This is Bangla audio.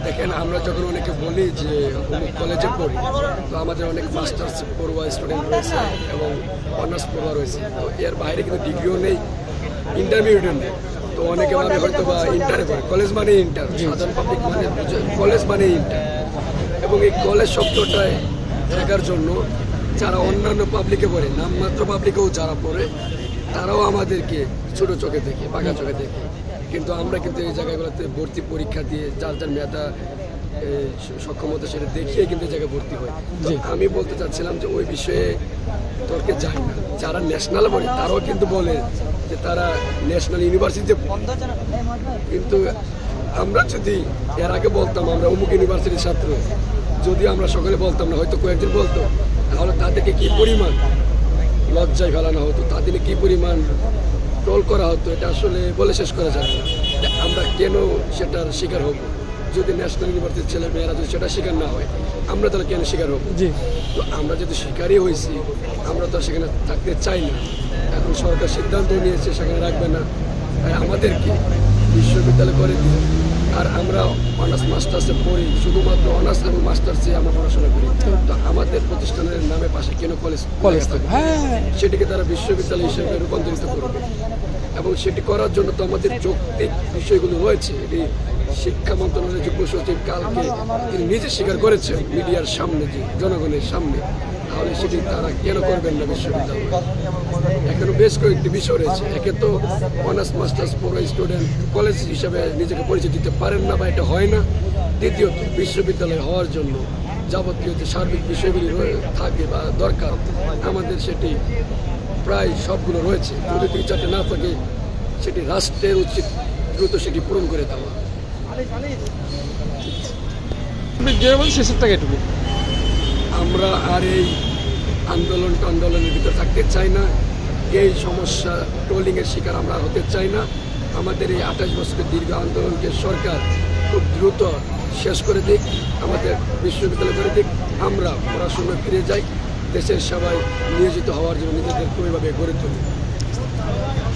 দেখেন, আমরা যখন অনেকে বলি যে অমুক কলেজে পড়ি, তো আমাদের অনেক মাস্টার্স পড়ুয়া স্টুডেন্ট রয়েছে এবং অনার্স পড়ুয়া রয়েছে। তো এর বাইরে কিন্তু ডিগ্রিও নেই, ইন্টারমিডিয়েটও নেই। তো অনেকে মানে হয়তো বা ইন্টারে পড়ে, কলেজ মানে ইন্টার, সাধারণ পাবলিক মানে কলেজ মানে ইন্টার। এবং এই কলেজ শব্দটায় থাকার জন্য যারা অন্যান্য পাবলিকে পড়ে, নামমাত্র পাবলিকেও যারা পড়ে, তারাও আমাদেরকে ছোট চোখে দেখে, বাঁকা চোখে দেখে। কিন্তু আমরা কিন্তু এই জায়গাগুলোতে ভর্তি পরীক্ষা দিয়ে যার যার মেধা সক্ষমতা সেটা দেখিয়ে কিন্তু এই জায়গায় ভর্তি হয়। তো আমি বলতে চাচ্ছিলাম যে ওই বিষয়ে তর্কে যায় না। যারা ন্যাশনাল পড়ে তারাও কিন্তু বলে যে তারা ন্যাশনাল ইউনিভার্সিটিতে, কিন্তু আমরা যদি এর আগে বলতাম আমরা অমুক ইউনিভার্সিটির ছাত্র, যদি আমরা সকলে বলতাম না, হয়তো কয়েকদিন বলতো, তাহলে তাদেরকে কি পরিমাণ লজ্জায় ফেলানো হতো, তাদেরকে কি পরিমাণ ট্রোল করা হতো, এটা আসলে বলে শেষ করা যাবে না। আমরা কেন সেটার শিকার হব? যদি ন্যাশনাল ইউনিভার্সিটির ছেলে মেয়েরা যদি সেটা শিকার না হয়, আমরা তাহলে কেন শিকার হব? তো আমরা যদি শিকারই হয়েছি, আমরা তো সেখানে থাকতে চাই না। এখন সরকার সিদ্ধান্ত নিয়েছে সেখানে রাখবে না, তাই আমাদেরকে বিশ্ববিদ্যালয় করে দিয়ে, আর আমরা অনার্স মাস্টার্সে পড়ি, শুধুমাত্র অনার্স এবং মাস্টার্সে আমরা পড়াশোনা করি। তো আমাদের প্রতিষ্ঠানের নামে পাশে কেন কলেজ থাকবে? সেটিকে তারা বিশ্ববিদ্যালয় হিসেবে রূপান্তরিত করবে, এবং সেটি করার জন্য তো আমাদের যৌক্তিক বিষয়গুলো রয়েছে। এটি শিক্ষা মন্ত্রণালয়ের যুগ্ম সচিব কালকে তিনি নিজে স্বীকার করেছেন মিডিয়ার সামনে, যে জনগণের সামনে। তাহলে সেটি তারা কেন করবেন না বিশ্ববিদ্যালয়? এখনো বেশ কয়েকটি বিষয় রয়েছে। একে তো অনার্স মাস্টার্স পড়া স্টুডেন্ট কলেজ হিসাবে নিজেকে পরিচয় দিতে পারেন না বা এটা হয় না। দ্বিতীয়ত, বিশ্ববিদ্যালয় হওয়ার জন্য যাবতীয় যে সার্বিক বিষয়গুলি থাকে বা দরকার, আমাদের সেটি প্রায় সবগুলো রয়েছে। যদি 2-4টে না থাকে, সেটি রাষ্ট্রের উচিত দ্রুত সেটি পূরণ করে দেওয়া। আমরা আর এই আন্দোলনের ভিতরে থাকতে চাই না। এই সমস্যা ট্রোলিংয়ের শিকার আমরা হতে চাই না। আমাদের এই 28 বছরের দীর্ঘ আন্দোলনকে সরকার খুব দ্রুত শেষ করে দিক, আমাদের বিশ্ববিদ্যালয় করে দিক, আমরা পড়াশোনায় ফিরে যাই, দেশের সবাই নিয়োজিত হওয়ার জন্য নিজেদেরকে ওইভাবে গড়ে তুলি।